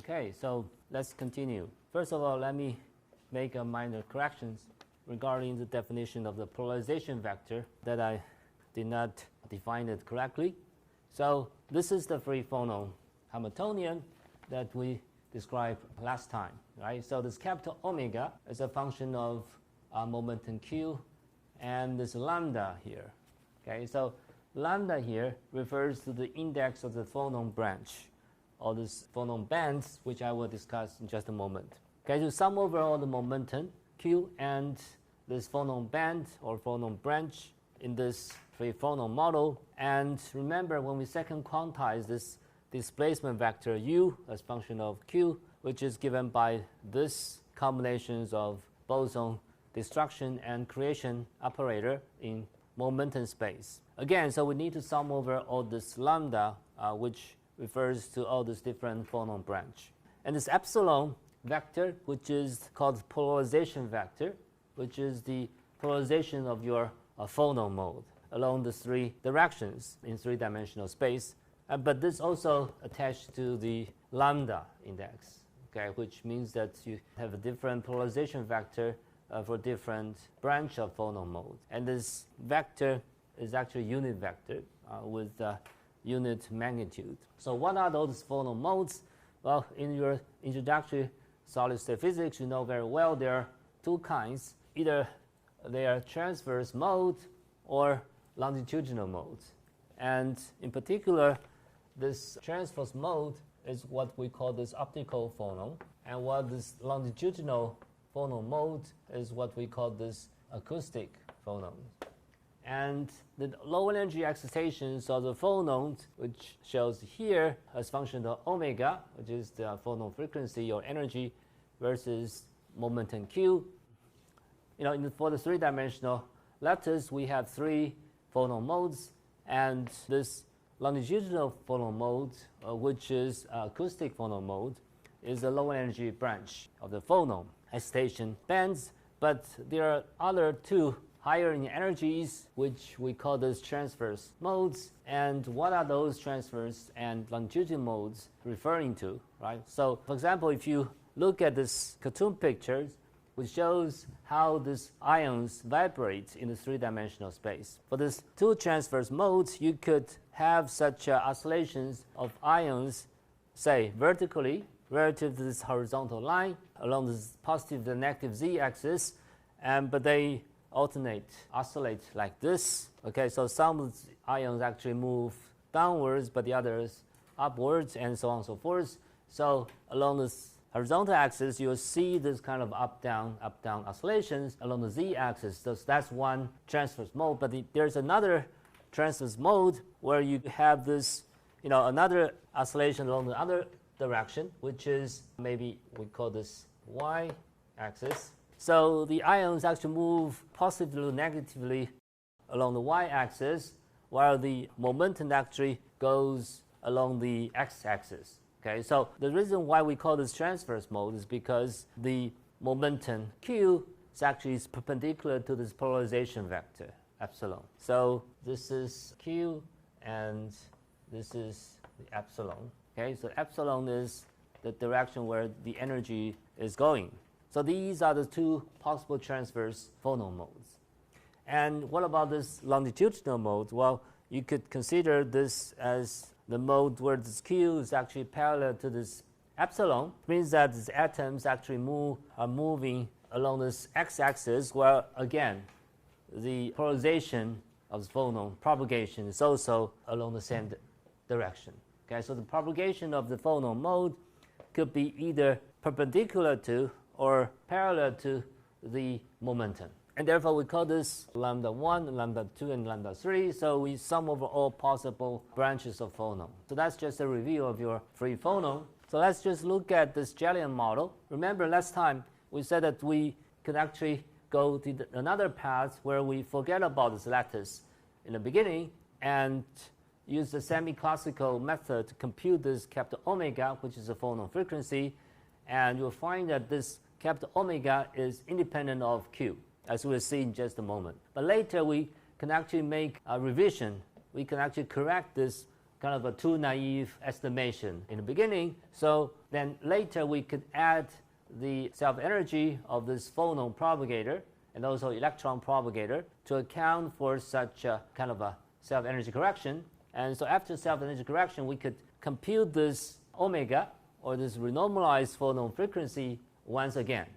Okay, so let's continue. First of all, let me make a minor corrections regarding the definition of the polarization vector that I did not define it correctly. So this is the free phonon Hamiltonian that we described last time, right? So this capital omega is a function of momentum q and this lambda here. Okay, so lambda here refers to the index of the phonon branch or this phonon bands, which I will discuss in just a moment. Okay, to sum over all the momentum q and this phonon band or phonon branch in this free phonon model. And remember, when we second quantize this displacement vector u as function of q, which is given by this combinations of boson destruction and creation operator in momentum space. Again, so we need to sum over all this lambda, which refers to all this different phonon branch. And this epsilon vector, which is called polarization vector, which is the polarization of your phonon mode along the three directions in three-dimensional space. But this also attached to the lambda index, okay, which means that you have a different polarization vector for different branch of phonon mode. And this vector is actually unit vector with unit magnitude. So what are those phonon modes? Well, in your introductory solid state physics, you know very well there are two kinds. Either they are transverse mode or longitudinal modes. And in particular, this transverse mode is what we call this optical phonon, and what this longitudinal phonon mode is what we call this acoustic phonon. And the low energy excitations of the phonons, which shows here as function of omega, which is the phonon frequency or energy, versus momentum q. You know, for the three-dimensional lattice, we have three phonon modes, and this longitudinal phonon mode, which is acoustic phonon mode, is the low energy branch of the phonon excitation bands. But there are other two higher in energies, which we call those transverse modes. And what are those transverse and longitudinal modes referring to, right? So, for example, if you look at this cartoon picture, which shows how these ions vibrate in the three-dimensional space. For these two transverse modes, you could have such oscillations of ions, say, vertically, relative to this horizontal line, along this positive and negative z-axis, but they oscillate like this. Okay, so some of the ions actually move downwards, but the others upwards, and so on and so forth. So along this horizontal axis, you'll see this kind of up-down oscillations along the z-axis. So that's one transverse mode. But there's another transverse mode where you have this, another oscillation along the other direction, which is maybe we call this y-axis. So the ions actually move positively or negatively along the y-axis, while the momentum actually goes along the x-axis. Okay, so the reason why we call this transverse mode is because the momentum q is actually perpendicular to this polarization vector, epsilon. So this is q and this is the epsilon. Okay, so epsilon is the direction where the energy is going. So these are the two possible transverse phonon modes. And what about this longitudinal mode? Well, you could consider this as the mode where this q is actually parallel to this epsilon. It means that these atoms actually are moving along this x-axis, where again the polarization of the phonon propagation is also along the same direction. Okay, so the propagation of the phonon mode could be either perpendicular to or parallel to the momentum. And therefore, we call this lambda 1, lambda 2, and lambda 3. So we sum over all possible branches of phonon. So that's just a review of your free phonon. So let's just look at this Jellium model. Remember last time we said that we could actually go to another path where we forget about this lattice in the beginning and use the semi-classical method to compute this capital omega, which is a phonon frequency. And you'll find that this capital omega is independent of q, as we'll see in just a moment. But later we can actually make a revision. We can actually correct this kind of a too naive estimation in the beginning. So then later we could add the self-energy of this phonon propagator and also electron propagator to account for such a kind of a self-energy correction. And so after self-energy correction, we could compute this omega, or this renormalized phonon frequency, once again.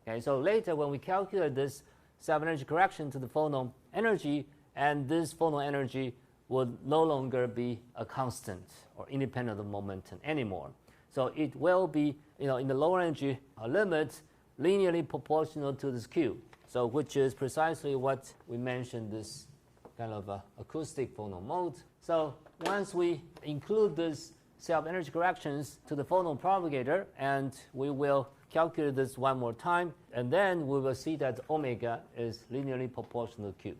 Okay, so later when we calculate this self-energy correction to the phonon energy, and this phonon energy would no longer be a constant or independent of momentum anymore. So it will be, in the lower energy limit, linearly proportional to this Q. So which is precisely what we mentioned, this kind of acoustic phonon mode. So once we include this self-energy corrections to the phonon propagator, and we will calculate this one more time, and then we will see that omega is linearly proportional to Q.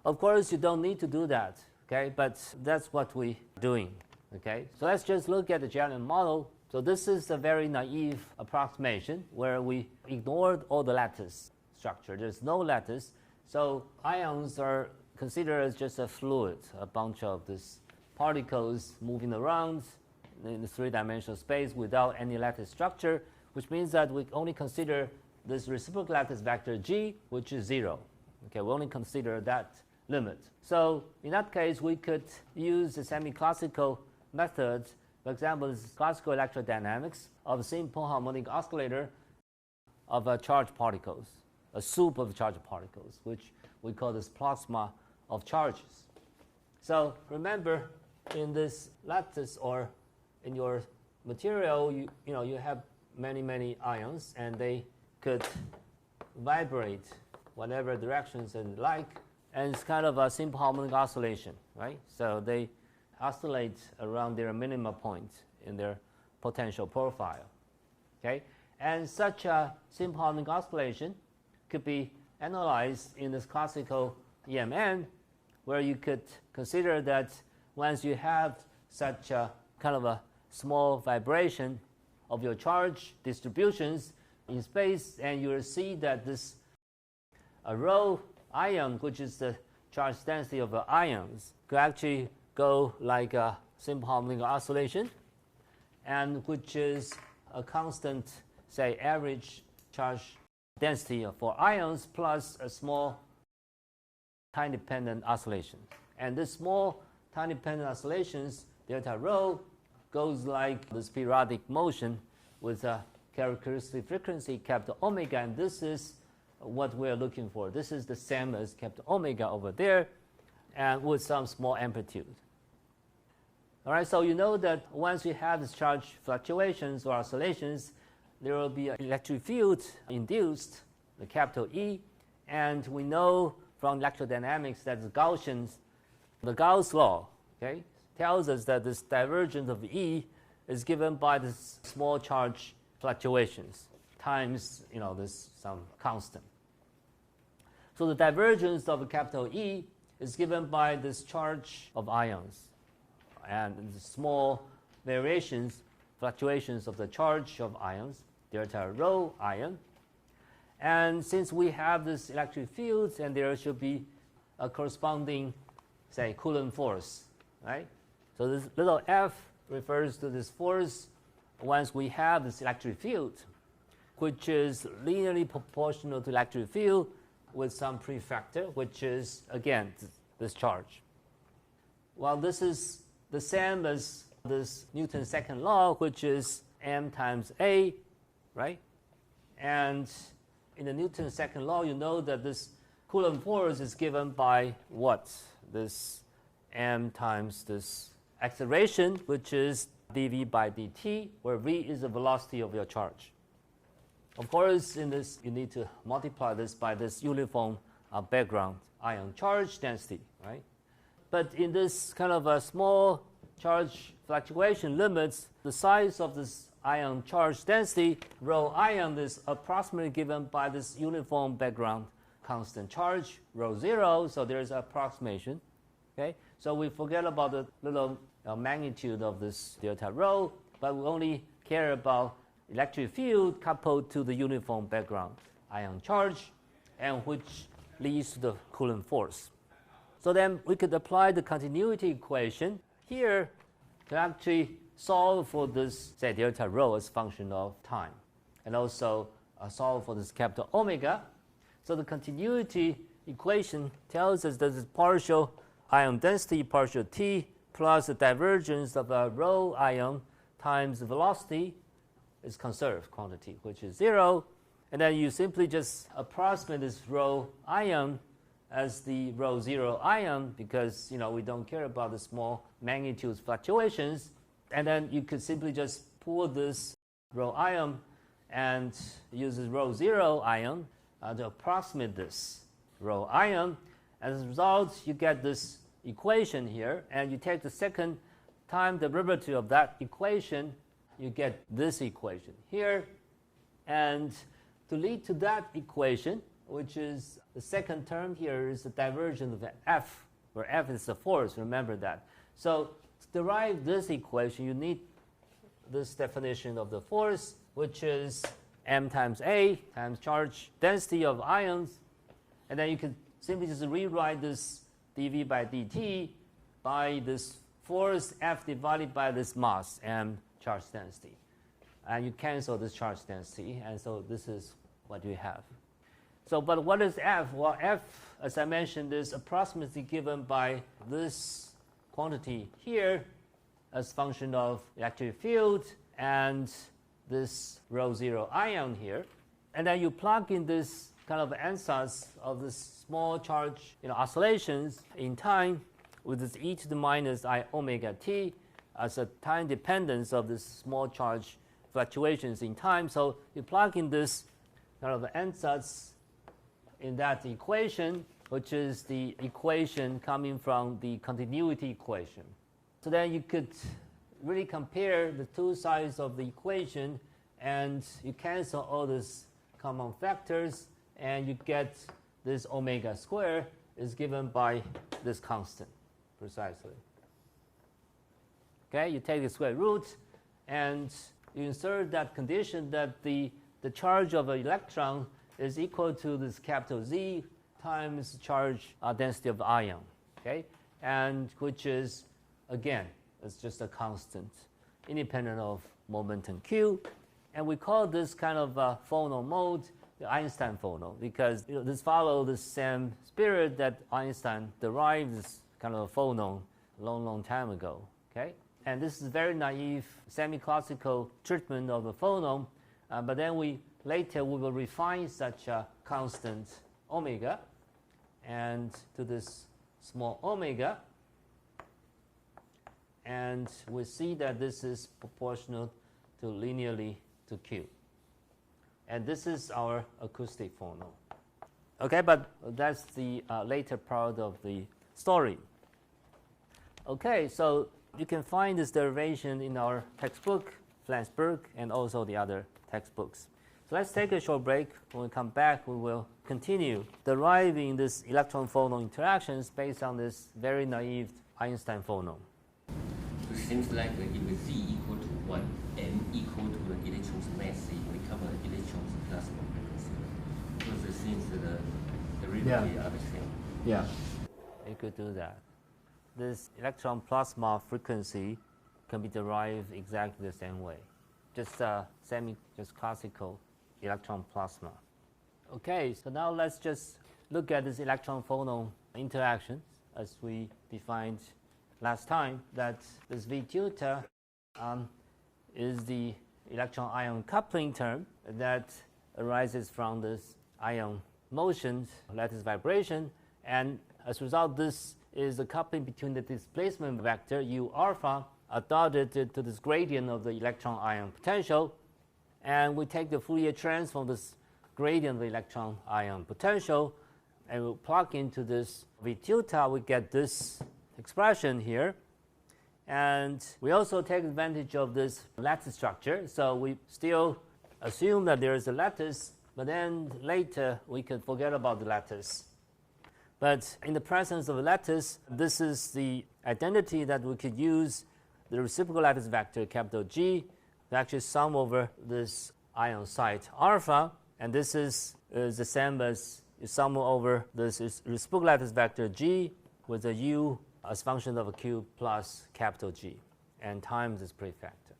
Of course, you don't need to do that, okay? But that's what we're doing, okay? So let's just look at the Jellium model. So this is a very naive approximation where we ignored all the lattice structure. There's no lattice. So ions are considered as just a fluid, a bunch of these particles moving around in the three-dimensional space without any lattice structure, which means that we only consider this reciprocal lattice vector G, which is 0. Okay, we only consider that limit. So in that case, we could use the semi-classical method. For example, this is classical electrodynamics of a simple harmonic oscillator of charged particles, a soup of charged particles, which we call this plasma of charges. So remember, in this lattice or in your material, you have many ions, and they could vibrate whatever directions and like, and it's kind of a simple harmonic oscillation, right? So they oscillate around their minima point in their potential profile, okay? And such a simple harmonic oscillation could be analyzed in this classical EMN, where you could consider that once you have such a kind of a small vibration of your charge distributions in space, and you will see that this rho ion, which is the charge density of the ions, could actually go like a simple harmonic oscillation, and which is a constant, say, average charge density for ions plus a small time-dependent oscillation. And this small time-dependent oscillations, delta rho, goes like this periodic motion with a characteristic frequency capital omega, and this is what we're looking for. This is the same as capital omega over there, and with some small amplitude. All right, so you know that once you have these charge fluctuations or oscillations, there will be an electric field induced, the capital E, and we know from electrodynamics that the Gauss law, okay, tells us that this divergence of E is given by this small charge fluctuations times, this some constant. So the divergence of a capital E is given by this charge of ions and the small variations, fluctuations of the charge of ions, delta rho ion. And since we have this electric fields, and there should be a corresponding, say, Coulomb force, right? So this little f refers to this force once we have this electric field, which is linearly proportional to electric field with some prefactor, which is, again, this charge. Well, this is the same as this Newton's second law, which is m times a, right? And in the Newton's second law, you know that this Coulomb force is given by what? This m times this acceleration, which is dv by dt, where v is the velocity of your charge. Of course, in this, you need to multiply this by this uniform background ion charge density, right? But in this kind of a small charge fluctuation limits, the size of this ion charge density, rho ion, is approximately given by this uniform background constant charge, rho 0, so there's an approximation, okay? So we forget about the little magnitude of this delta rho, but we only care about electric field coupled to the uniform background ion charge, and which leads to the Coulomb force. So then we could apply the continuity equation here to actually solve for this, say, delta rho as a function of time, and also solve for this capital omega. So the continuity equation tells us that this partial ion density partial t plus the divergence of a rho ion times the velocity is conserved quantity, which is 0. And then you simply just approximate this rho ion as the rho 0 ion, because we don't care about the small magnitude fluctuations. And then you could simply just pull this rho ion and use this rho 0 ion to approximate this rho ion. As a result, you get this equation here, and you take the second time derivative of that equation, you get this equation here. And to lead to that equation, which is the second term here, is the divergence of F, where F is the force, remember that. So to derive this equation, you need this definition of the force, which is m times a times charge density of ions. And then you can simply just rewrite this dv by dt by this force F divided by this mass m charge density. And you cancel this charge density, and so this is what you have. So, but what is F? Well, F, as I mentioned, is approximately given by this quantity here as function of electric field and this rho 0 ion here. And then you plug in this kind of ansatz of this small charge oscillations in time with this e to the minus I omega t as a time dependence of this small charge fluctuations in time. So you plug in this kind of ansatz in that equation, which is the equation coming from the continuity equation. So then you could really compare the two sides of the equation, and you cancel all these common factors, and you get this omega square is given by this constant, precisely. Okay, you take the square root, and you insert that condition that the charge of an electron is equal to this capital Z times charge density of the ion, okay, and which is, again, it's just a constant independent of momentum q. And we call this kind of phonon mode the Einstein phonon, because this follows the same spirit that Einstein derived this kind of phonon a long time ago. Okay, and this is very naive semi-classical treatment of the phonon, but then later we will refine such a constant omega and to this small omega, and we see that this is proportional to linearly to q. And this is our acoustic phonon. Okay, but that's the later part of the story. Okay, so you can find this derivation in our textbook, Flansburg, and also the other textbooks. So let's take a short break. When we come back, we will continue deriving this electron-phonon interactions based on this very naive Einstein phonon. It seems like if Z equal to 1, M equal to the electron's mass, we cover the electron's plasma frequency. Because it seems the derivative are the same. Yeah, you could do that. This electron plasma frequency can be derived exactly the same way. Just classical electron plasma. Okay, so now let's just look at this electron-phonon interaction as we defined last time, that this V tilde is the electron-ion coupling term that arises from this ion motion, lattice vibration, and as a result, this is the coupling between the displacement vector U alpha dotted to this gradient of the electron-ion potential, and we take the Fourier transform this gradient of the electron-ion potential, and we plug into this V tilde, we get this expression here. And we also take advantage of this lattice structure, so we still assume that there is a lattice, but then later we can forget about the lattice. But in the presence of a lattice, this is the identity that we could use the reciprocal lattice vector capital G to actually sum over this ion site alpha, and this is the same as you sum over this reciprocal lattice vector G with a U as function of a Q plus capital G, and times this prefactor.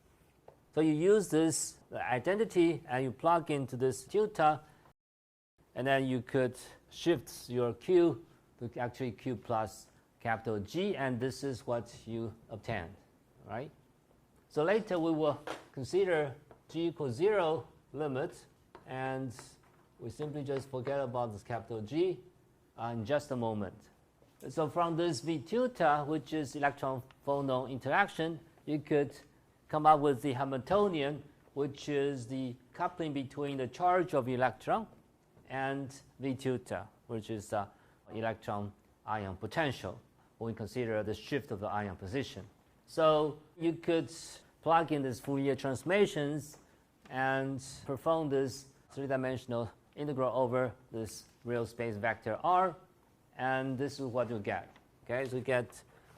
So you use this identity and you plug into this theta, and then you could shift your Q to actually Q plus capital G, and this is what you obtained, right? So later we will consider G equals 0 limit, and we simply just forget about this capital G in just a moment. So from this V theta, which is electron-phonon interaction, you could come up with the Hamiltonian, which is the coupling between the charge of electron and V theta, which is electron ion potential when we consider the shift of the ion position. So you could plug in these Fourier transformations and perform this three-dimensional integral over this real space vector R, and this is what you get. Okay, so you get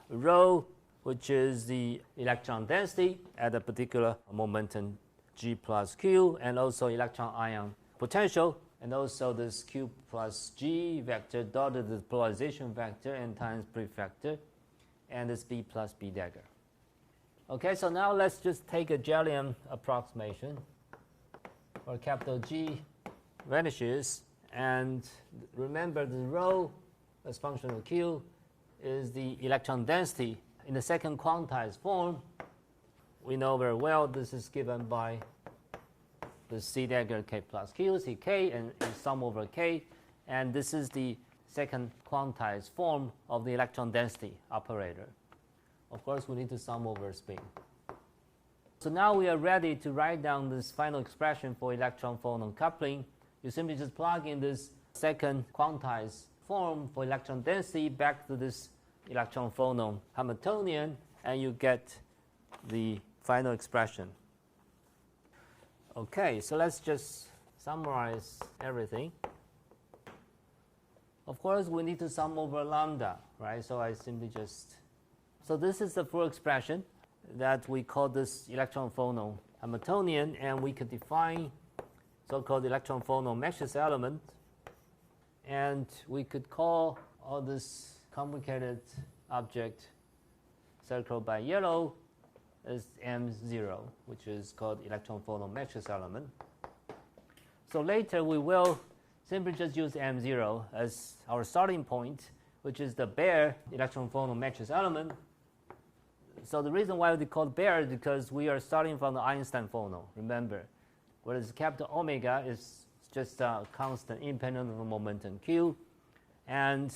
rho, which is the electron density at a particular momentum G plus Q, and also electron ion potential, and also this Q plus G vector dotted with polarization vector and times prefactor, and this B plus B dagger. Okay, so now let's just take a Jellium approximation where capital G vanishes, and remember the rho as function of Q is the electron density in the second quantized form. We know very well this is given by the C dagger K plus Q, CK, and sum over K, and this is the second quantized form of the electron density operator. Of course, we need to sum over spin. So now we are ready to write down this final expression for electron-phonon coupling. You simply just plug in this second quantized form for electron density back to this electron-phonon Hamiltonian, and you get the final expression. Okay, so let's just summarize everything. Of course, we need to sum over lambda, right? So I simply just... So this is the full expression that we call this electron-phonon Hamiltonian, and we could define so-called electron-phonon matrix element, and we could call all this complicated object circled by yellow as M0, which is called electron-phonon matrix element. So later we will simply just use M0 as our starting point, which is the bare electron-phonon matrix element. So the reason why we call it bare is because we are starting from the Einstein phonon, remember. Whereas capital omega is just a constant independent of the momentum Q. And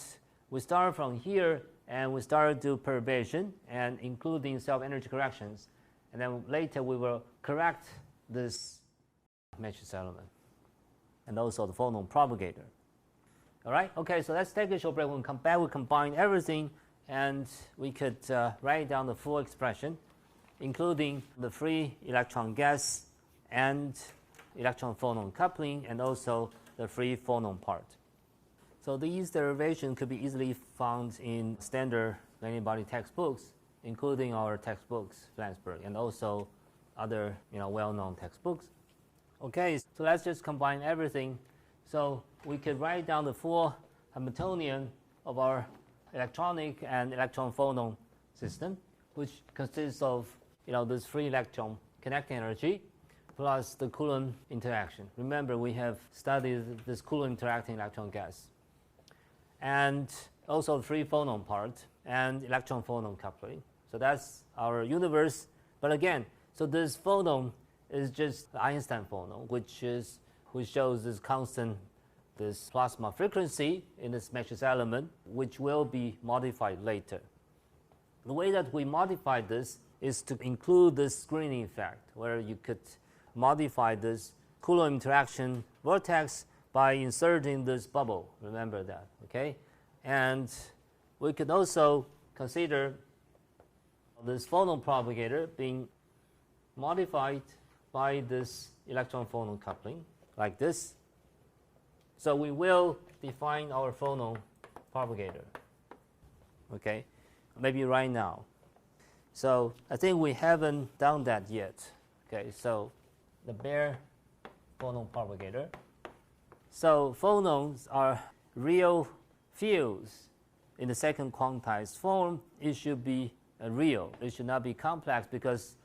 we start from here, and we start to do perturbation, and including self-energy corrections. And then later we will correct this matrix element, and also the phonon propagator. All right? Okay, so let's take a short break. When we come back, we'll combine everything, and we could write down the full expression, including the free electron gas and electron-phonon coupling, and also the free phonon part. So these derivations could be easily found in standard linear body textbooks, including our textbooks, Flansburgh, and also other well-known textbooks. Okay, so let's just combine everything. So we could write down the full Hamiltonian of our electronic and electron-phonon system, which consists of this free electron connecting energy plus the Coulomb interaction. Remember, we have studied this Coulomb interacting electron gas, and also the free phonon part and electron-phonon coupling. So that's our universe. But again, so this phonon is just the Einstein phonon, which shows this constant, this plasma frequency in this matrix element, which will be modified later. The way that we modify this is to include this screening effect, where you could modify this Coulomb interaction vortex by inserting this bubble. Remember that, okay? And we could also consider this phonon propagator being modified by this electron-phonon coupling, like this. So we will define our phonon propagator, okay? Maybe right now. So I think we haven't done that yet. Okay, so the bare phonon propagator. So phonons are real fields in the second quantized form, it should be real. It should not be complex because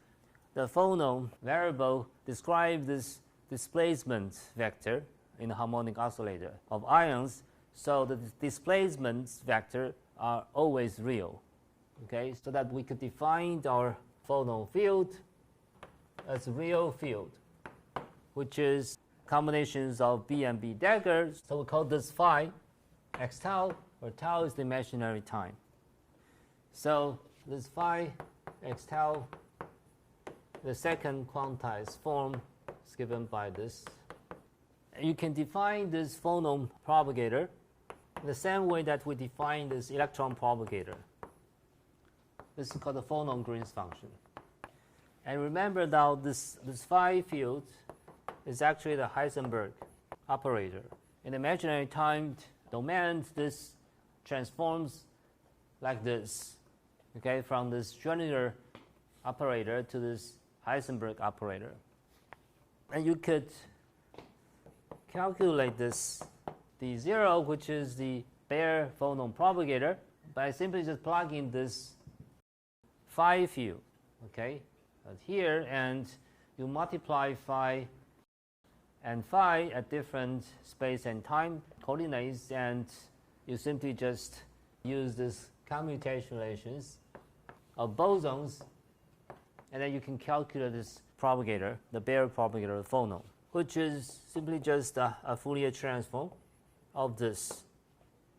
the phonon variable describes this displacement vector in the harmonic oscillator of ions. So the displacement vector are always real. Okay, so that we could define our phonon field as a real field, which is combinations of B and B daggers. So we call this phi x tau, where tau is the imaginary time. So this phi x tau, the second quantized form, is given by this. And you can define this phonon propagator the same way that we define this electron propagator. This is called the phonon Green's function. And remember now this phi field is actually the Heisenberg operator. In imaginary time domain, this transforms like this, okay, from this Schrödinger operator to this Heisenberg operator. And you could calculate this D0, which is the bare phonon propagator, by simply just plugging this phi field, okay, here, and you multiply phi and phi at different space and time coordinates, and you simply just use this commutation relations of bosons, and then you can calculate this propagator, the bare propagator of phonon, which is simply just a Fourier transform of this,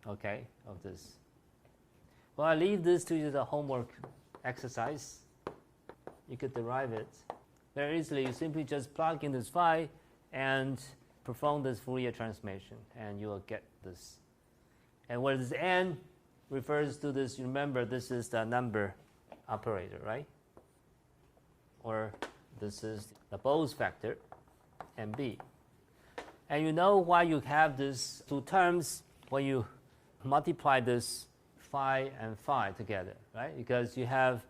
okay, of this. Well, I leave this to you as a homework exercise. You could derive it very easily. You simply just plug in this phi and perform this Fourier transformation, and you will get this. And where this n refers to this, you remember this is the number operator, right? Or this is the Bose factor, MB. And you know why you have these two terms when you multiply this phi and phi together, right? Because you have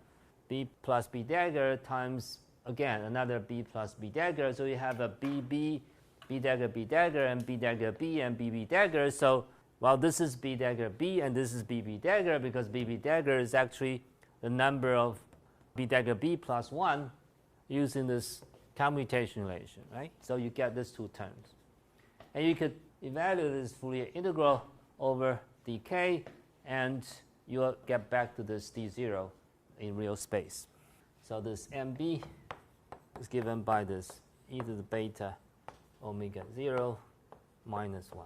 B plus B dagger times, again, another B plus B dagger. So you have a BB, B dagger, and B dagger B, and BB dagger. So, well, this is B dagger B, and this is BB dagger, because BB dagger is actually the number of B dagger B plus 1 using this commutation relation, right? So you get these two terms. And you could evaluate this Fourier integral over dk, and you'll get back to this D0 in real space. So this MB is given by this e to the beta omega 0 minus 1.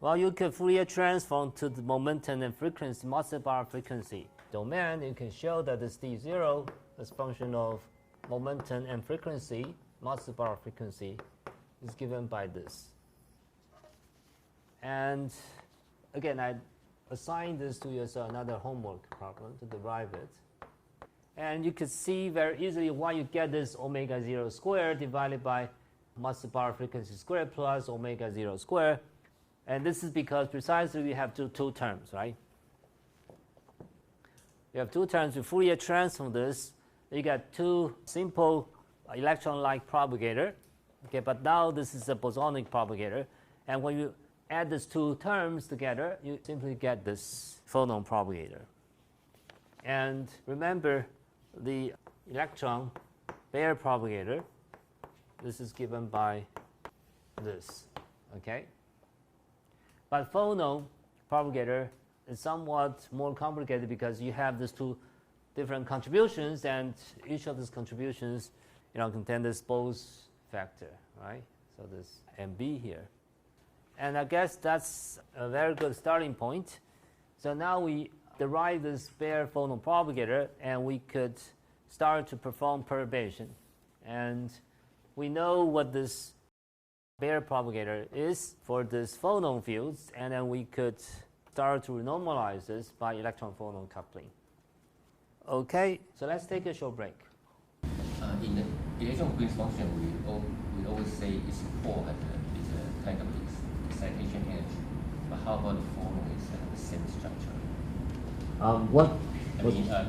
Well, you can Fourier transform to the momentum and frequency, multiplier frequency domain. You can show that this D0 as function of momentum and frequency, multiplier frequency, is given by this. And again, I assign this to you as another homework problem to derive it. And you can see very easily why you get this omega 0 squared divided by multiplier frequency squared plus omega 0 squared. And this is because precisely we have two terms, right? You have two terms. You Fourier transform this, you get two simple electron-like propagator. Okay, but now this is a bosonic propagator. And when you add these two terms together, you simply get this phonon propagator. And remember the electron bare propagator, this is given by this, okay? But phonon propagator is somewhat more complicated because you have these two different contributions, and each of these contributions, contain this Bose factor, right? So this MB here. And I guess that's a very good starting point. So now we derive this bare phonon propagator, and we could start to perform perturbation. And we know what this bare propagator is for this phonon fields, and then we could start to normalize this by electron-phonon coupling. Okay, so let's take a short break. In the electron-Green's function, we always say it's Paul is a kind of excitation energy. But how about the phonon is the same structure?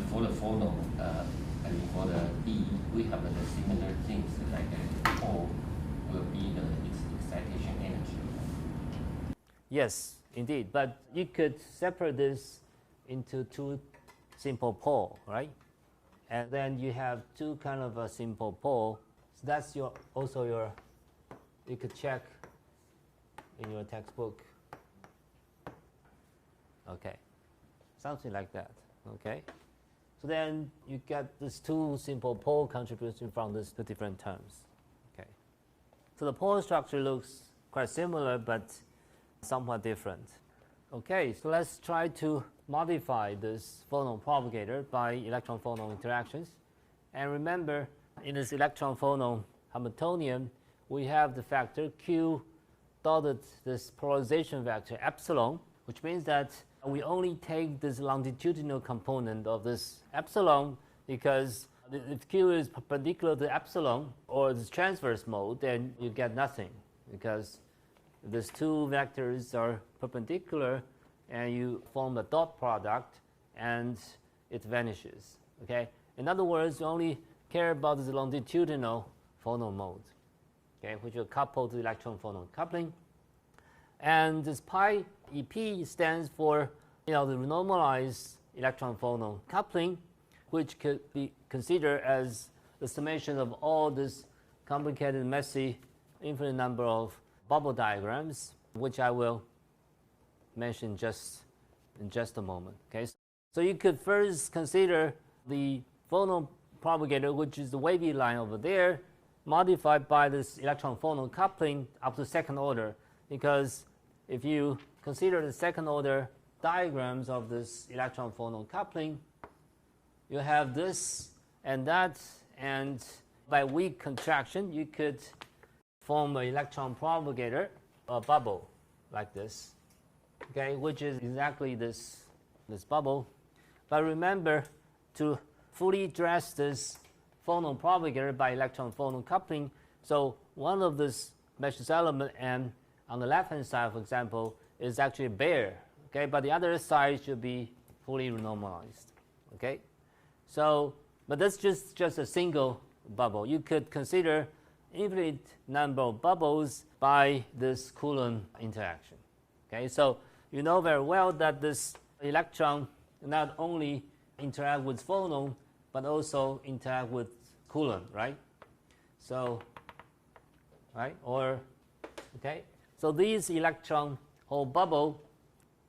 For the phonon, for the E, we have the similar things like Paul will be the excitation energy. Yes, indeed. But you could separate this into two simple pole, right? And then you have two kind of a simple pole. So that's also your, you could check in your textbook. Okay, something like that. Okay, so then you get these two simple pole contribution from these two different terms. Okay, so the pole structure looks quite similar but somewhat different. Okay, so let's try to modify this phonon propagator by electron-phonon interactions. And remember, in this electron-phonon Hamiltonian, we have the factor Q dotted this polarization vector epsilon, which means that we only take this longitudinal component of this epsilon, because if Q is perpendicular to epsilon or this transverse mode, then you get nothing, because these two vectors are perpendicular and you form a dot product and it vanishes. Okay? In other words, you only care about this longitudinal phonon mode, okay, which are coupled to electron-phonon coupling. And this pi EP stands for, the normalized electron-phonon coupling, which could be considered as the summation of all this complicated, messy, infinite number of bubble diagrams, which I will mention in just a moment. Okay, so you could first consider the phonon propagator, which is the wavy line over there, modified by this electron-phonon coupling up to second order, because if you consider the second order diagrams of this electron-phonon coupling, you have this and that, and by weak contraction you could form an electron propagator, a bubble like this, okay, which is exactly this bubble. But remember, to fully dress this phonon propagator by electron-phonon coupling, so one of this meshes element and on the left hand side, for example, is actually bare, okay, but the other side should be fully normalized. Okay, so but that's just a single bubble. You could consider infinite number of bubbles by this Coulomb interaction. Okay, so you know very well that this electron not only interact with phonon but also interact with Coulomb, right? So, right, or okay, so these electron hole bubble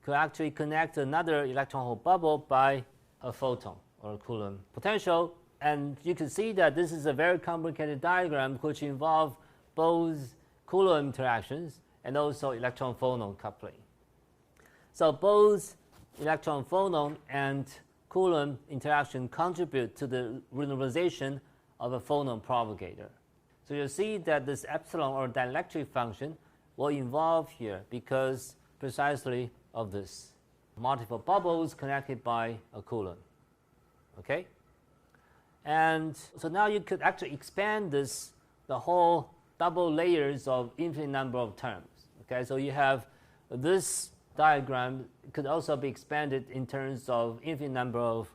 could actually connect another electron hole bubble by a photon or a Coulomb potential. And you can see that this is a very complicated diagram which involves both Coulomb interactions and also electron-phonon coupling. So both electron-phonon and Coulomb interaction contribute to the renormalization of a phonon propagator. So you see that this epsilon or dielectric function will involve here because precisely of this multiple bubbles connected by a Coulomb. Okay? And so now you could actually expand this, the whole double layers of infinite number of terms. Okay, so you have this diagram could also be expanded in terms of infinite number of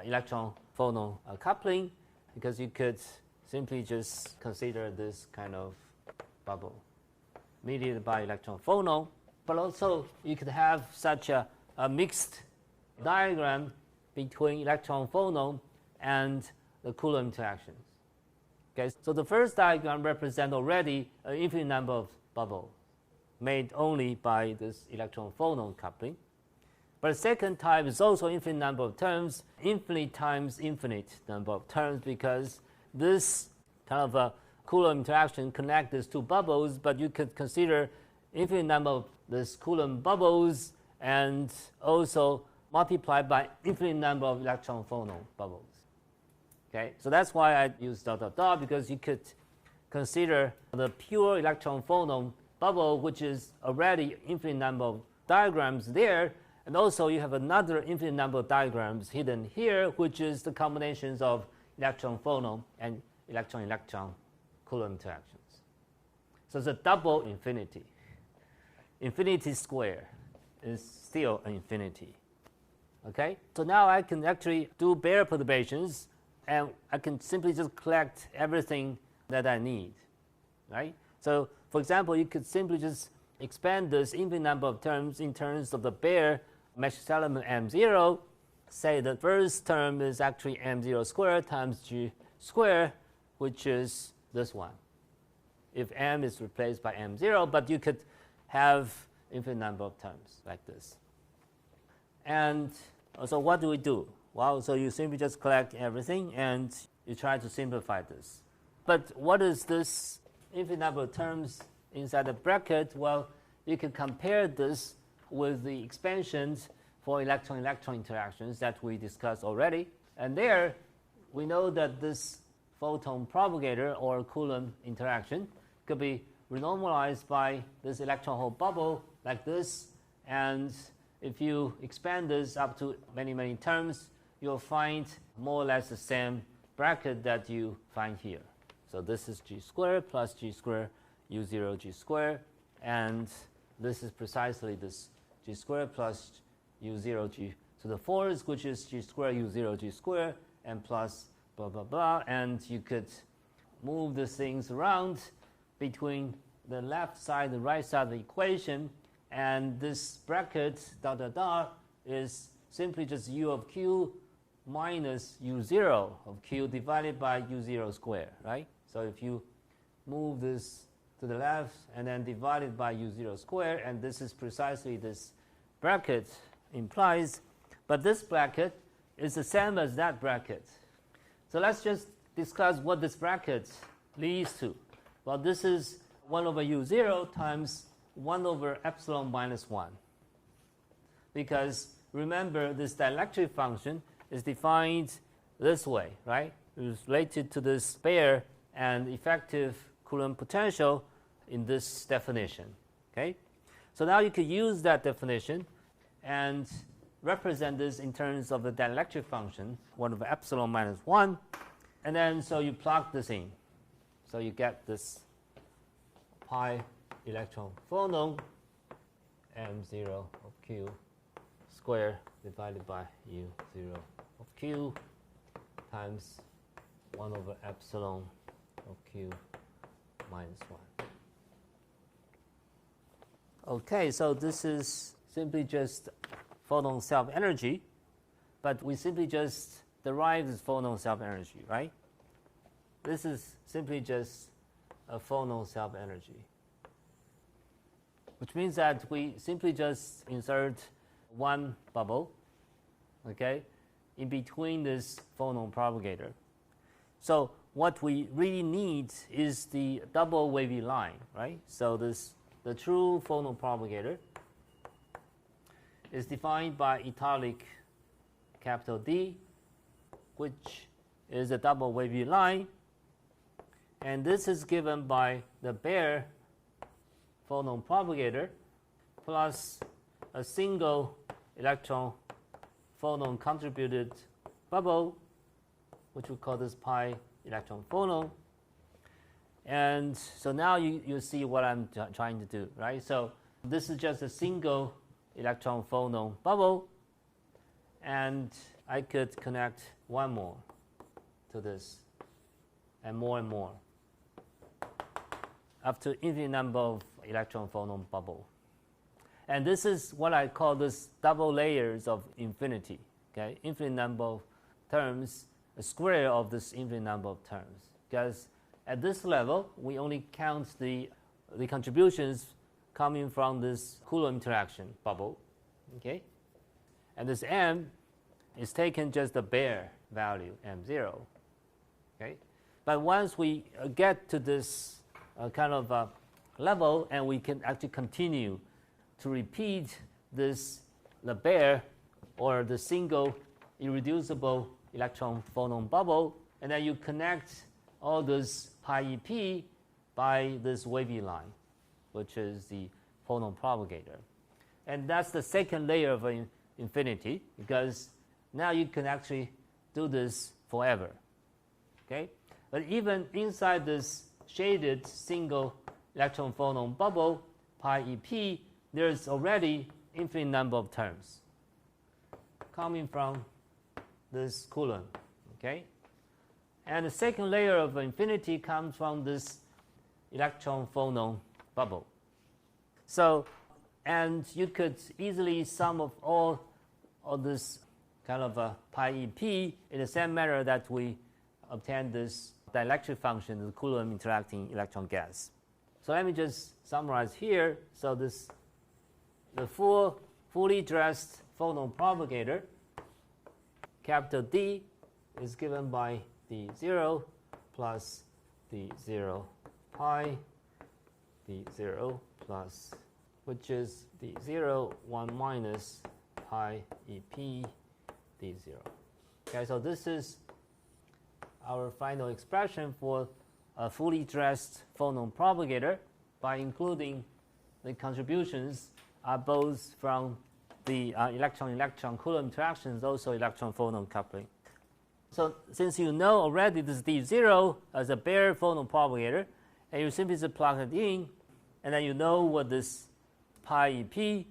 electron-phonon coupling, because you could simply just consider this kind of bubble mediated by electron-phonon. But also you could have such a mixed diagram between electron-phonon and the Coulomb interactions. Okay, so the first diagram represents already an infinite number of bubbles made only by this electron-phonon coupling. But the second type is also infinite number of terms, infinite times infinite number of terms, because this kind of a Coulomb interaction connects these two bubbles, but you could consider infinite number of these Coulomb bubbles and also multiplied by infinite number of electron-phonon bubbles. Okay, so that's why I use ... because you could consider the pure electron-phonon bubble, which is already infinite number of diagrams there, and also you have another infinite number of diagrams hidden here, which is the combinations of electron-phonon and electron-electron Coulomb interactions. So it's a double infinity. Infinity square is still an infinity. Okay, so now I can actually do bare perturbations, and I can simply just collect everything that I need, right? So, for example, you could simply just expand this infinite number of terms in terms of the bare matrix element m0, say the first term is actually m0 squared times g squared, which is this one, if m is replaced by m0, but you could have infinite number of terms like this. And so what do we do? Well, so you simply just collect everything and you try to simplify this. But what is this infinite number of terms inside the bracket? Well, you can compare this with the expansions for electron-electron interactions that we discussed already. And there, we know that this photon propagator or Coulomb interaction could be renormalized by this electron hole bubble like this. And if you expand this up to many, many terms, you'll find more or less the same bracket that you find here. So this is g squared plus g squared u0 g squared, and this is precisely this g squared plus u0 g to the fourth, which is g squared u0 g squared, and plus blah, blah, blah. And you could move the things around between the left side and the right side of the equation, and this bracket dot, dot, dot is simply just u of q minus u0 of q divided by u0 squared, right? So if you move this to the left and then divide it by u0 squared, and this is precisely this bracket implies, but this bracket is the same as that bracket. So let's just discuss what this bracket leads to. Well, this is 1 over u0 times 1 over epsilon minus 1. Because remember, this dielectric function is defined this way, right? It is related to this bare and effective Coulomb potential in this definition, okay? So now you could use that definition and represent this in terms of the dielectric function, 1 over epsilon minus 1, and then so you plug this in. So you get this pi Electron-Phonon m0 of q squared divided by u0 of q times 1 over epsilon of q minus 1. Okay, so this is simply just photon self-energy, but we simply just derive this photon self-energy, right? This is simply just a photon self-energy, which means that we simply just insert one bubble, okay, in between this photon propagator. So what we really need is the double wavy line, right? So the true photon propagator is defined by italic capital D, which is a double wavy line, and this is given by the bare photon propagator plus a single electron photon contributed bubble, which we call this pi electron phonon. And so now you see what I'm trying to do, right? So this is just a single electron phonon bubble, and I could connect one more to this, and more up to infinite number of electron phonon bubble. And this is what I call this double layers of infinity, okay? Infinite number of terms, a square of this infinite number of terms. Because at this level, we only count the contributions coming from this Coulomb interaction bubble, okay? And this m is taken just the bare value, m0, okay? But once we get to this kind of level, and we can actually continue to repeat this, the bare or the single irreducible electron phonon bubble, and then you connect all this pi EP by this wavy line, which is the photon propagator. And that's the second layer of infinity, because now you can actually do this forever, okay? But even inside this shaded single electron phonon bubble, pi EP, there's already infinite number of terms coming from this Coulomb, okay? And the second layer of infinity comes from this electron phonon bubble. So, and you could easily sum of all of this kind of a pi EP in the same manner that we obtain this dielectric function, the Coulomb interacting electron gas. So let me just summarize here. So the fully dressed phonon propagator, capital D, is given by D0 plus D0 pi, D0 plus, which is D0 1 minus pi EP D0. Okay, so this is our final expression for a fully dressed phonon propagator by including the contributions both from the electron-electron Coulomb interactions, also electron-phonon coupling. So since you know already this D0 as a bare phonon propagator, and you simply just plug it in, and then you know what this pi EP,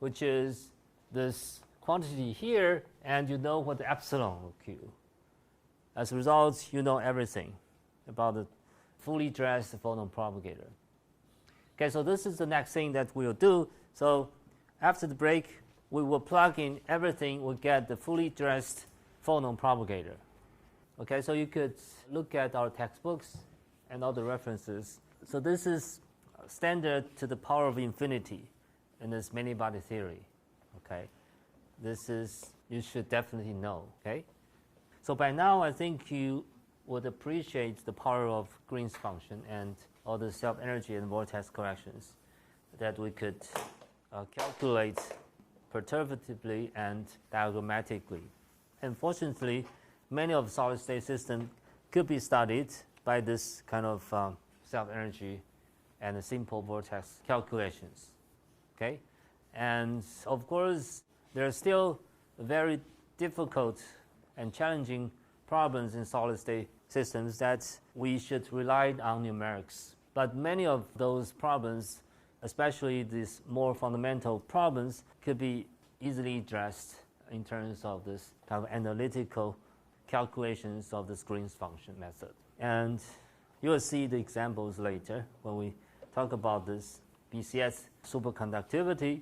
which is this quantity here, and you know what the epsilon of Q. As a result, you know everything about the fully dressed phonon propagator. Okay, so this is the next thing that we'll do. So after the break, we will plug in everything. We'll get the fully dressed phonon propagator. Okay, so you could look at our textbooks and all the references. So this is standard to the power of infinity in this many-body theory. Okay, this is, you should definitely know. Okay, so by now I think you would appreciate the power of Green's function and all the self-energy and vortex corrections that we could calculate perturbatively and diagrammatically. Unfortunately, many of solid-state systems could be studied by this kind of self-energy and simple vortex calculations. Okay, and of course, there are still very difficult and challenging problems in solid-state systems that we should rely on numerics. But many of those problems, especially these more fundamental problems, could be easily addressed in terms of this kind of analytical calculations of this Green's function method. And you will see the examples later when we talk about this BCS superconductivity.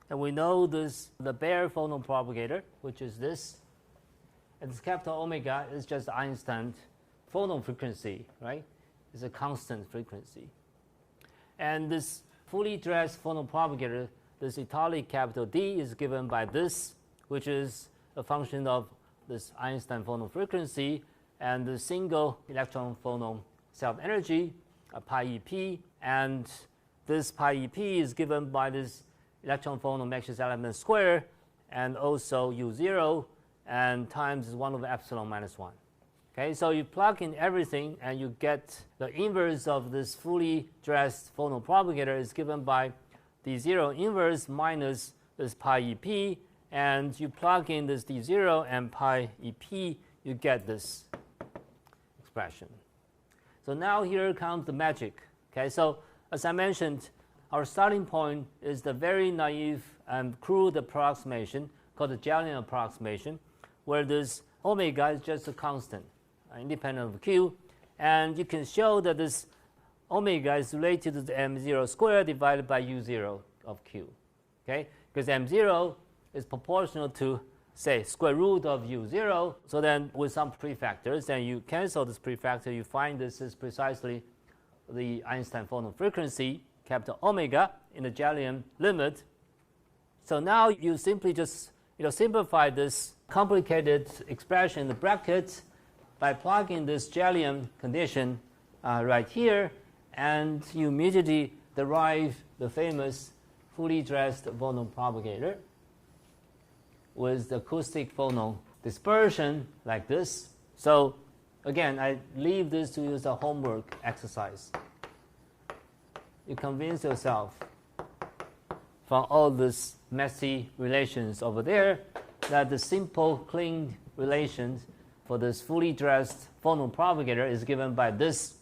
And we know this, the bare phonon propagator, which is this, and this capital omega is just Einstein phonon frequency, right? It's a constant frequency. And this fully dressed phonon propagator, this italic capital D, is given by this, which is a function of this Einstein phonon frequency and the single electron phonon self-energy, pi EP, and this pi EP is given by this electron phonon matrix element square, and also U0, and times 1 over epsilon minus 1. Okay, so you plug in everything, and you get the inverse of this fully dressed phonon propagator is given by D0 inverse minus this pi EP, and you plug in this D0 and pi EP, you get this expression. So now here comes the magic. Okay, so as I mentioned, our starting point is the very naive and crude approximation called the Jellium approximation, where this omega is just a constant, independent of Q. And you can show that this omega is related to the m0 squared divided by u0 of Q. Okay? Because m0 is proportional to, say, square root of u0. So then with some prefactors, and you cancel this prefactor, you find this is precisely the Einstein phonon frequency, capital omega, in the Jellium limit. So now you simply just simplify this complicated expression in the bracket by plugging this Jellium condition right here, and you immediately derive the famous fully dressed phonon propagator with the acoustic phonon dispersion like this. So again, I leave this to you as a homework exercise. You convince yourself from all these messy relations over there that the simple, clean relations for this fully dressed phonon propagator is given by this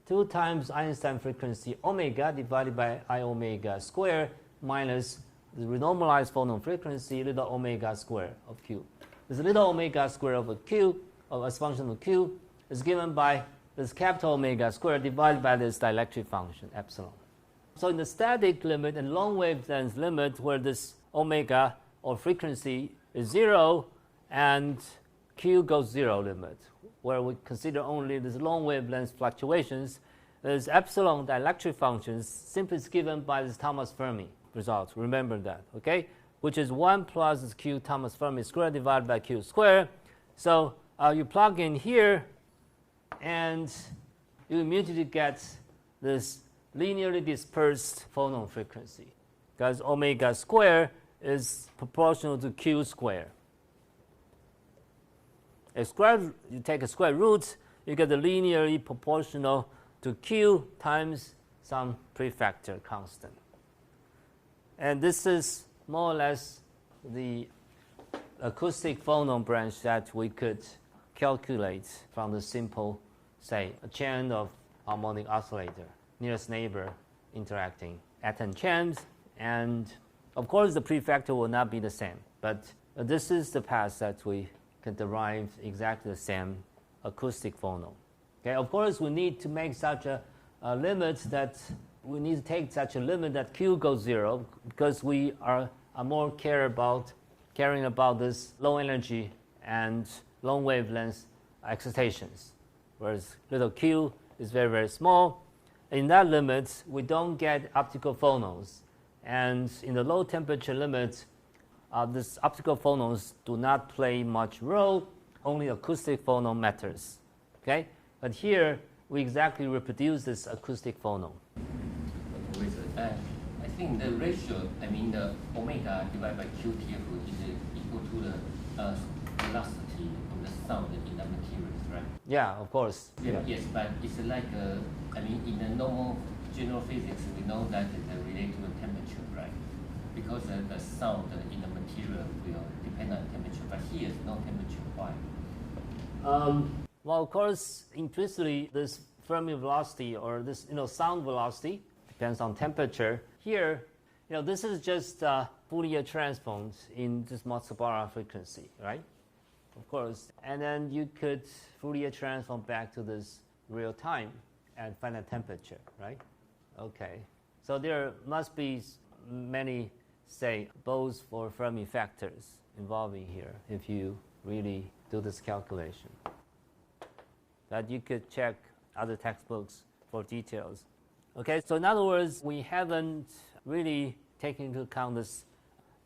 2 times Einstein frequency omega divided by I omega square minus the renormalized phonon frequency little omega square of Q. This little omega square over Q, as function of Q, is given by this capital omega squared divided by this dielectric function, epsilon. So in the static limit and long wavelength limit, where this omega or frequency is 0 and Q goes 0 limit, where we consider only this long wavelength fluctuations, this epsilon dielectric functions simply is given by this Thomas Fermi result. Remember that, okay? Which is 1 plus this Q Thomas Fermi squared divided by Q squared. So you plug in here, and you immediately get this linearly dispersed phonon frequency, because omega square is proportional to Q square. You take a square root, you get the linearly proportional to Q times some prefactor constant. And this is more or less the acoustic phonon branch that we could calculate from the simple, say, a chain of harmonic oscillator, nearest neighbor interacting at 10 chains. And of course the prefactor will not be the same, but this is the path that we can derive exactly the same acoustic phonon. Okay, of course we need to make such a limit that we need to take such a limit that Q goes 0, because we are more caring about this low energy and long wavelength excitations, whereas little q is very, very small. In that limit, we don't get optical phonons. And in the low temperature limit, these optical phonons do not play much role, only acoustic phonon matters. Okay? But here, we exactly reproduce this acoustic phonon. I think the ratio, the omega divided by QTF is equal to the velocity of the sound in the materials, right? Yeah, of course. Yeah. Yes, but it's like, in the normal general physics, we know that it's related to the temperature, right? Because the sound in the material will depend on temperature, but here is no temperature. Why? Well, of course, implicitly, this Fermi velocity or this sound velocity depends on temperature. Here, this is just Fourier transforms in this Matsubara frequency, right? Of course. And then you could Fourier transform back to this real time and find a temperature, right? Okay. So there must be many, say, Bose or Fermi factors involving here if you really do this calculation. That you could check other textbooks for details. Okay, so in other words, we haven't really taken into account this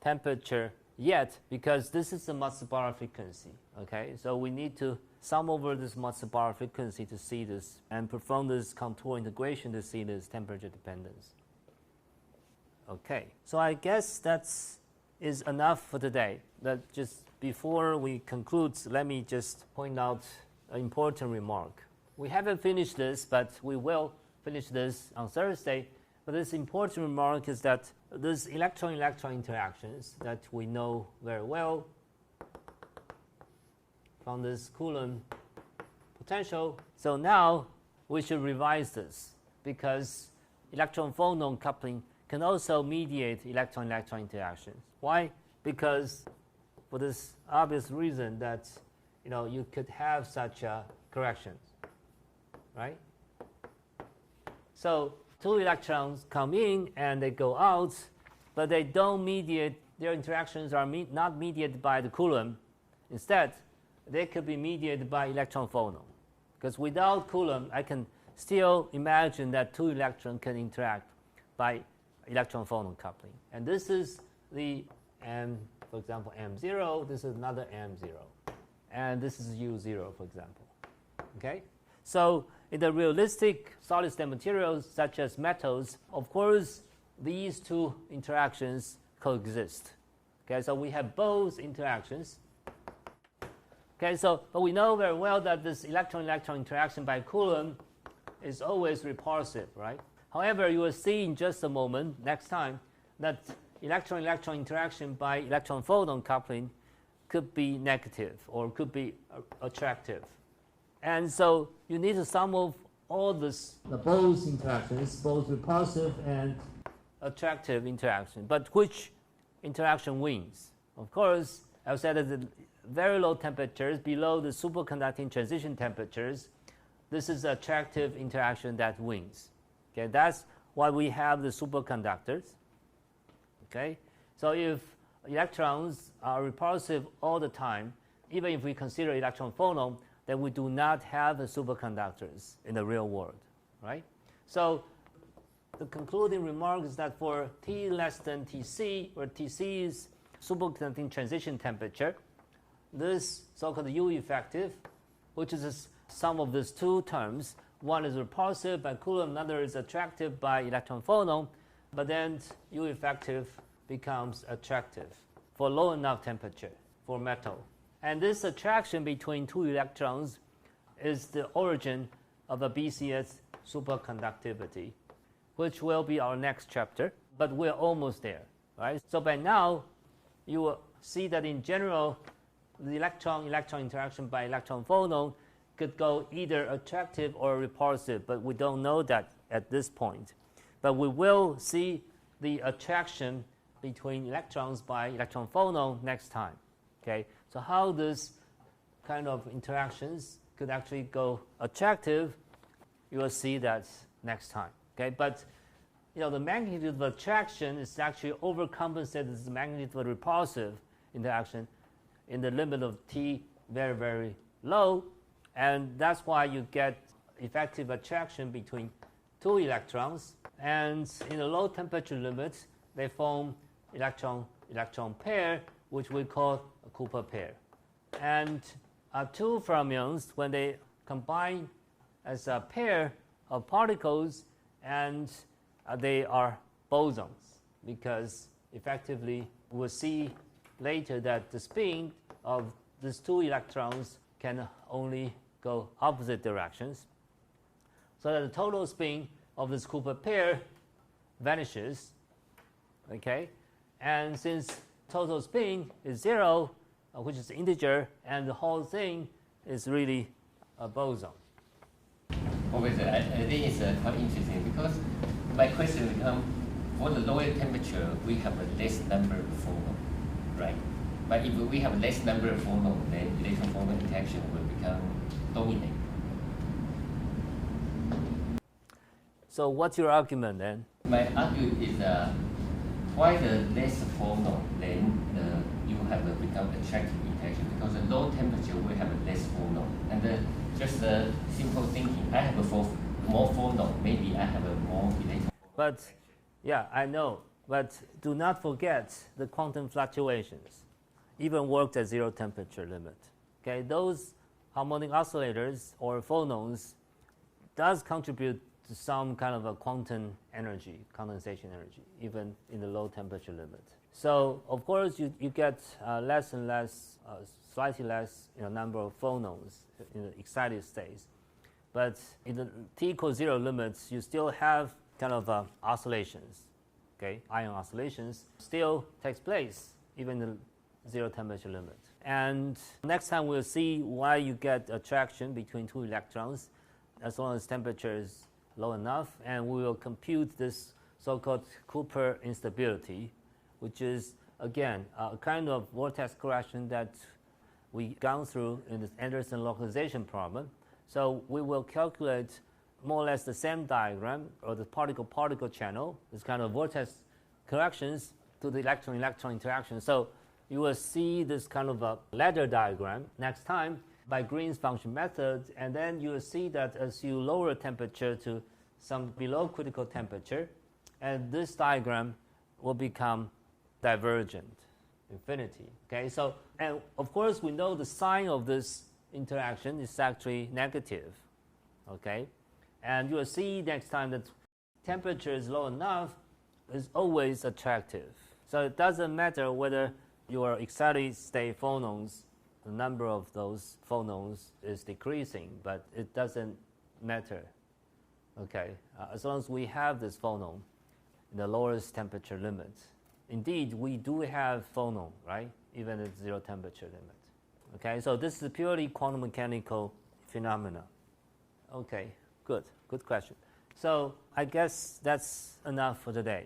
temperature yet, because this is the Matsubara frequency. Okay, so we need to sum over this Matsubara frequency to see this and perform this contour integration to see this temperature dependence. Okay, so I guess that is enough for today. That just before we conclude, let me just point out an important remark. We haven't finished this, but we will finish this on Thursday. But this important remark is that these electron-electron interactions that we know very well from this Coulomb potential. So now we should revise this, because electron-phonon coupling can also mediate electron-electron interactions. Why? Because for this obvious reason that you could have such corrections, right? So two electrons come in and they go out, but they don't mediate, their interactions are not mediated by the Coulomb. Instead, they could be mediated by electron-phonon. Because without Coulomb, I can still imagine that two electrons can interact by electron-phonon coupling. And this is the M, for example, M0. This is another M0. And this is U0, for example. Okay? So in the realistic solid-state materials, such as metals, of course, these two interactions coexist. Okay, so we have both interactions. Okay, but we know very well that this electron-electron interaction by Coulomb is always repulsive, right? However, you will see in just a moment, next time, that electron-electron interaction by electron-phonon coupling could be negative or could be attractive. And so you need to sum of all this, both interactions, both repulsive and attractive interaction. But which interaction wins? Of course, I've said that very low temperatures, below the superconducting transition temperatures, this is attractive interaction that wins. Okay, that's why we have the superconductors. Okay, so if electrons are repulsive all the time, even if we consider electron-phonon, then we do not have the superconductors in the real world, right? So the concluding remark is that for T less than Tc, where Tc is superconducting transition temperature, this so-called U effective, which is the sum of these two terms, one is repulsive by Coulomb, another is attractive by electron-phonon, but then U effective becomes attractive for low enough temperature for metal. And this attraction between two electrons is the origin of a BCS superconductivity, which will be our next chapter, but we're almost there, right? So by now, you will see that in general, the electron-electron interaction by electron-phonon could go either attractive or repulsive, but we don't know that at this point. But we will see the attraction between electrons by electron-phonon next time, okay? So how this kind of interactions could actually go attractive, you will see that next time, okay? But the magnitude of attraction is actually overcompensated the magnitude of repulsive interaction in the limit of T very, very low, and that's why you get effective attraction between two electrons, and in the low temperature limits, they form electron-electron pair, which we call a Cooper pair. And two fermions, when they combine as a pair of particles, and they are bosons, because effectively we'll see later that the spin of these two electrons can only go opposite directions, so that the total spin of this Cooper pair vanishes, okay? And since total spin is 0, which is integer, and the whole thing is really a boson. Professor, I think it's quite interesting, because my question becomes, for the lower temperature, we have a less number of phonon, right? But if we have less number of phonon, then electron-phonon interaction will become dominant. So what's your argument then? My argument is why the less phonon, then you have become attractive interaction, because at low temperature we have a less phonon. And just simple thinking, I have more phonon, maybe I have a more electron. But yeah, I know. But do not forget the quantum fluctuations, even worked at 0 temperature limit. Okay, those harmonic oscillators or phonons does contribute to some kind of a quantum energy, condensation energy, even in the low temperature limit. So of course you get less and less, slightly less number of phonons in the excited states. But in the T equals 0 limits, you still have kind of oscillations, okay? Ion oscillations still takes place even in the 0 temperature limit. And next time we'll see why you get attraction between two electrons as long as temperature is low enough, and we will compute this so-called Cooper instability, which is again a kind of vortex correction that we gone through in this Anderson localization problem. So we will calculate more or less the same diagram, or the particle-particle channel, this kind of vortex corrections to the electron-electron interaction. So you will see this kind of a ladder diagram next time by Green's function method, and then you will see that as you lower temperature to some below critical temperature, and this diagram will become divergent, infinity. Okay, so, and of course we know the sign of this interaction is actually negative. Okay, and you will see next time that temperature is low enough is always attractive. So it doesn't matter whether your excited state phonons, the number of those phonons is decreasing, but it doesn't matter. Okay, as long as we have this phonon in the lowest temperature limit. Indeed, we do have phonon, right? Even at 0 temperature limit. Okay, so this is purely quantum mechanical phenomena. Okay, good question. So I guess that's enough for today.